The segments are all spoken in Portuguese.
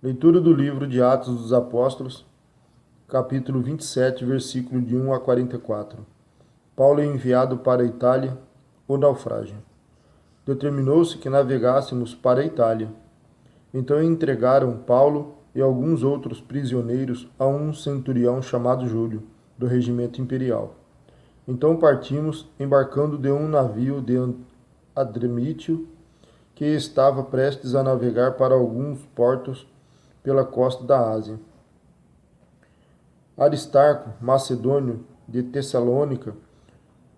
Leitura do livro de Atos dos Apóstolos, capítulo 27, versículo de 1 a 44. Paulo é enviado para a Itália, o naufrágio. Determinou-se que navegássemos para a Itália. Então entregaram Paulo e alguns outros prisioneiros a um centurião chamado Júlio, do regimento imperial. Então partimos, embarcando de um navio de Adramítio, que estava prestes a navegar para alguns portos pela costa da Ásia. Aristarco, macedônio de Tessalônica,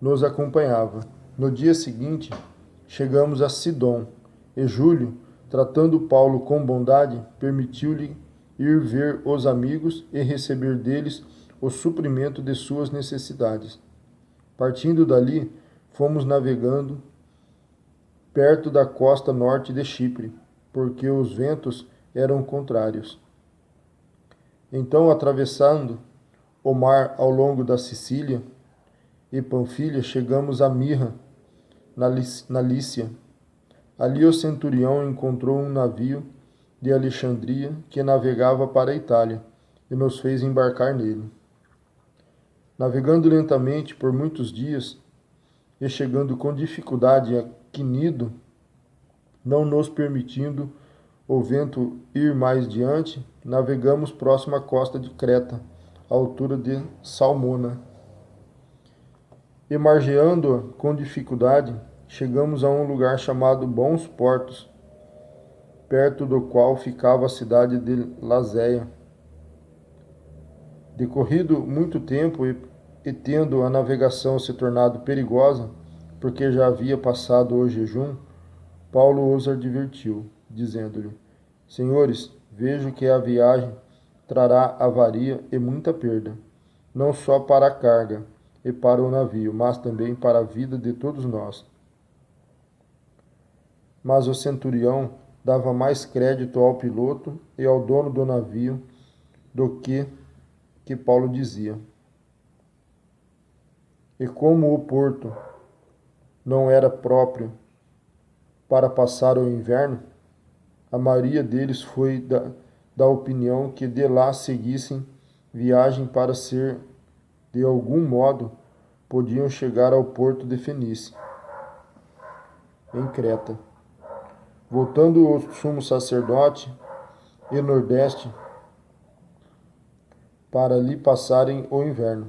nos acompanhava. No dia seguinte, chegamos a Sidom, e Júlio, tratando Paulo com bondade, permitiu-lhe ir ver os amigos e receber deles o suprimento de suas necessidades. Partindo dali, fomos navegando perto da costa norte de Chipre, porque os ventos eram contrários. Então, atravessando o mar ao longo da Sicília e Panfilha, chegamos a Mirra, na Lícia. Ali o centurião encontrou um navio de Alexandria que navegava para a Itália e nos fez embarcar nele. Navegando lentamente por muitos dias e chegando com dificuldade a Quinido, não nos permitindo o vento ir mais diante, navegamos próximo à costa de Creta, à altura de Salmona. E margeando-a com dificuldade, chegamos a um lugar chamado Bons Portos, perto do qual ficava a cidade de Lazéia. Decorrido muito tempo e tendo a navegação se tornado perigosa, porque já havia passado o jejum, Paulo os advertiu, dizendo-lhe: Senhores, vejo que a viagem trará avaria e muita perda, não só para a carga e para o navio, mas também para a vida de todos nós. Mas o centurião dava mais crédito ao piloto e ao dono do navio do que Paulo dizia. E como o porto não era próprio para passar o inverno, a maioria deles foi da opinião que de lá seguissem viagem para ser, de algum modo, podiam chegar ao porto de Fenice, em Creta. Voltando o sumo sacerdote e nordeste para ali passarem o inverno.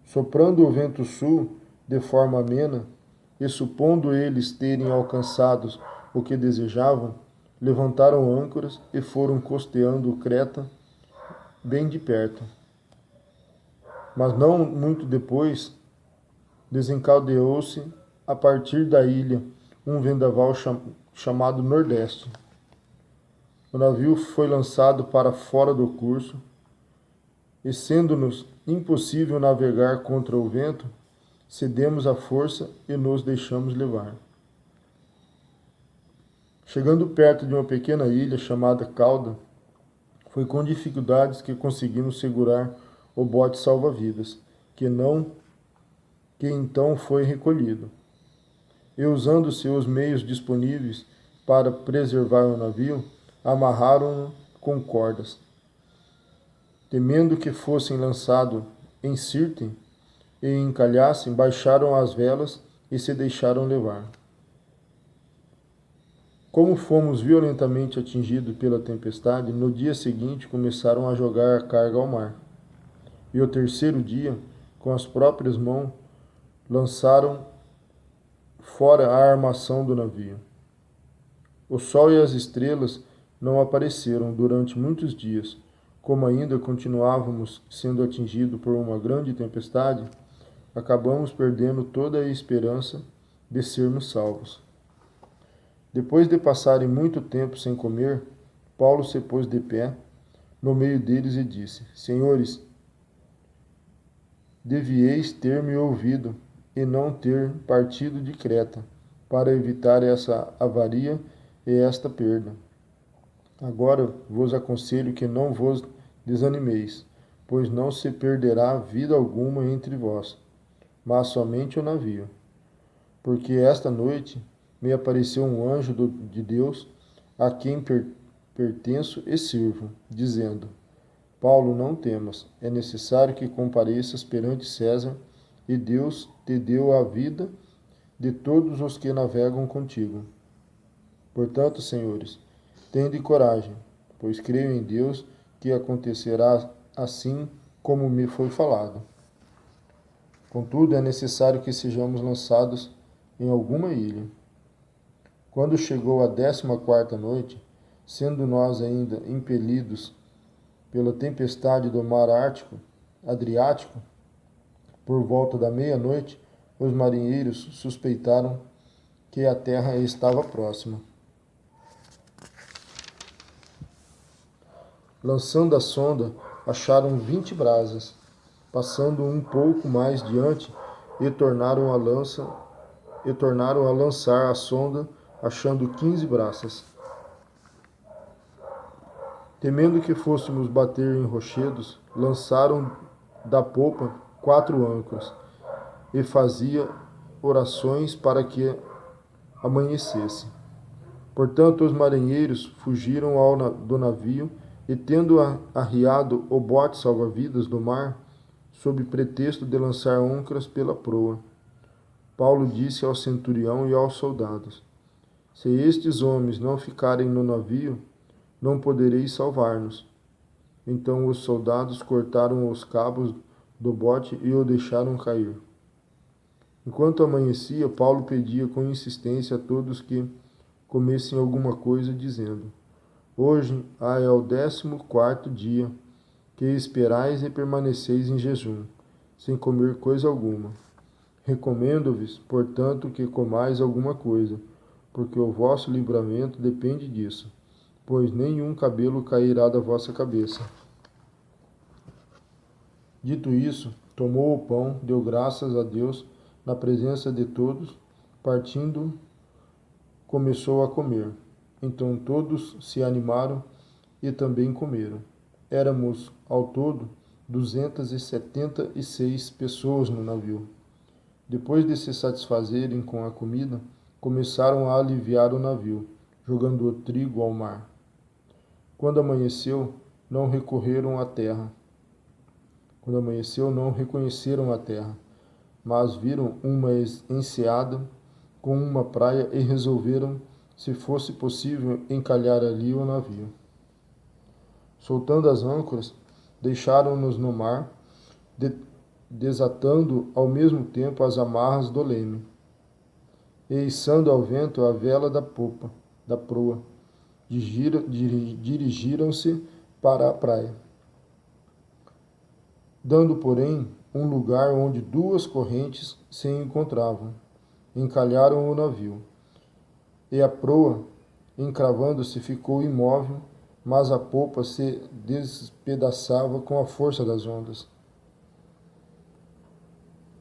Soprando o vento sul de forma amena, e supondo eles terem alcançado o que desejavam, levantaram âncoras e foram costeando Creta bem de perto. Mas não muito depois, desencadeou-se a partir da ilha um vendaval chamado Nordeste. O navio foi lançado para fora do curso, e sendo-nos impossível navegar contra o vento, cedemos à força e nos deixamos levar. Chegando perto de uma pequena ilha chamada Cauda, foi com dificuldades que conseguimos segurar o bote salva-vidas, que então foi recolhido. E usando-se os meios disponíveis para preservar o navio, amarraram-no com cordas. Temendo que fossem lançados em Sirte e encalhassem, baixaram as velas e se deixaram levar. Como fomos violentamente atingidos pela tempestade, no dia seguinte começaram a jogar a carga ao mar. E o terceiro dia, com as próprias mãos, lançaram fora a armação do navio. O sol e as estrelas não apareceram durante muitos dias. Como ainda continuávamos sendo atingidos por uma grande tempestade, acabamos perdendo toda a esperança de sermos salvos. Depois de passarem muito tempo sem comer, Paulo se pôs de pé no meio deles e disse: Senhores, devieis ter me ouvido e não ter partido de Creta, para evitar essa avaria e esta perda. Agora vos aconselho que não vos desanimeis, pois não se perderá vida alguma entre vós, mas somente o navio. Porque esta noite me apareceu um anjo de Deus, a quem pertenço e sirvo, dizendo: Paulo, não temas, é necessário que compareças perante César, e Deus te deu a vida de todos os que navegam contigo. Portanto, senhores, tende coragem, pois creio em Deus que acontecerá assim como me foi falado. Contudo, é necessário que sejamos lançados em alguma ilha. Quando chegou a 14ª noite, sendo nós ainda impelidos pela tempestade do mar Adriático, por volta da meia-noite, os marinheiros suspeitaram que a terra estava próxima. Lançando a sonda, acharam 20 brasas. Passando um pouco mais diante, e tornaram a lançar a sonda, achando 15 braças. Temendo que fôssemos bater em rochedos, lançaram da popa 4 âncoras, e fazia orações para que amanhecesse. Portanto, os marinheiros fugiram do navio, e tendo arriado o bote salva-vidas do mar, sob pretexto de lançar âncoras pela proa, Paulo disse ao centurião e aos soldados: Se estes homens não ficarem no navio, não podereis salvar-nos. Então os soldados cortaram os cabos do bote e o deixaram cair. Enquanto amanhecia, Paulo pedia com insistência a todos que comessem alguma coisa, dizendo: Hoje é o 14º dia que esperais e permaneceis em jejum, sem comer coisa alguma. Recomendo-vos, portanto, que comais alguma coisa, porque o vosso livramento depende disso, pois nenhum cabelo cairá da vossa cabeça. Dito isso, tomou o pão, deu graças a Deus na presença de todos, partindo, começou a comer. Então todos se animaram e também comeram. Éramos, ao todo, 276 pessoas no navio. Depois de se satisfazerem com a comida, começaram a aliviar o navio, jogando o trigo ao mar. Quando amanheceu, não reconheceram a terra, mas viram uma enseada com uma praia e resolveram, se fosse possível, encalhar ali o navio. Soltando as âncoras, deixaram-nos no mar, desatando ao mesmo tempo as amarras do leme, e içando ao vento a vela da proa, dirigiram-se para a praia, dando, porém, um lugar onde 2 correntes se encontravam. Encalharam o navio, e a proa, encravando-se, ficou imóvel, mas a popa se despedaçava com a força das ondas.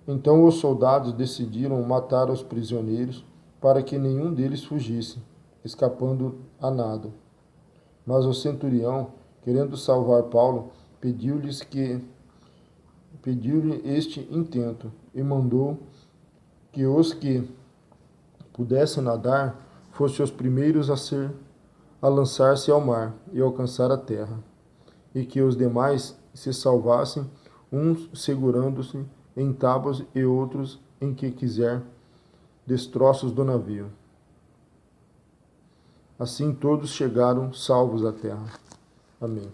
Então os soldados decidiram matar os prisioneiros, para que nenhum deles fugisse, escapando a nado. Mas o centurião, querendo salvar Paulo, pediu-lhe este intento, e mandou que os que pudessem nadar fossem os primeiros a lançar-se ao mar e alcançar a terra, e que os demais se salvassem, uns segurando-se em tábuas e outros em que quiser destroços do navio. Assim todos chegaram salvos à terra. Amém.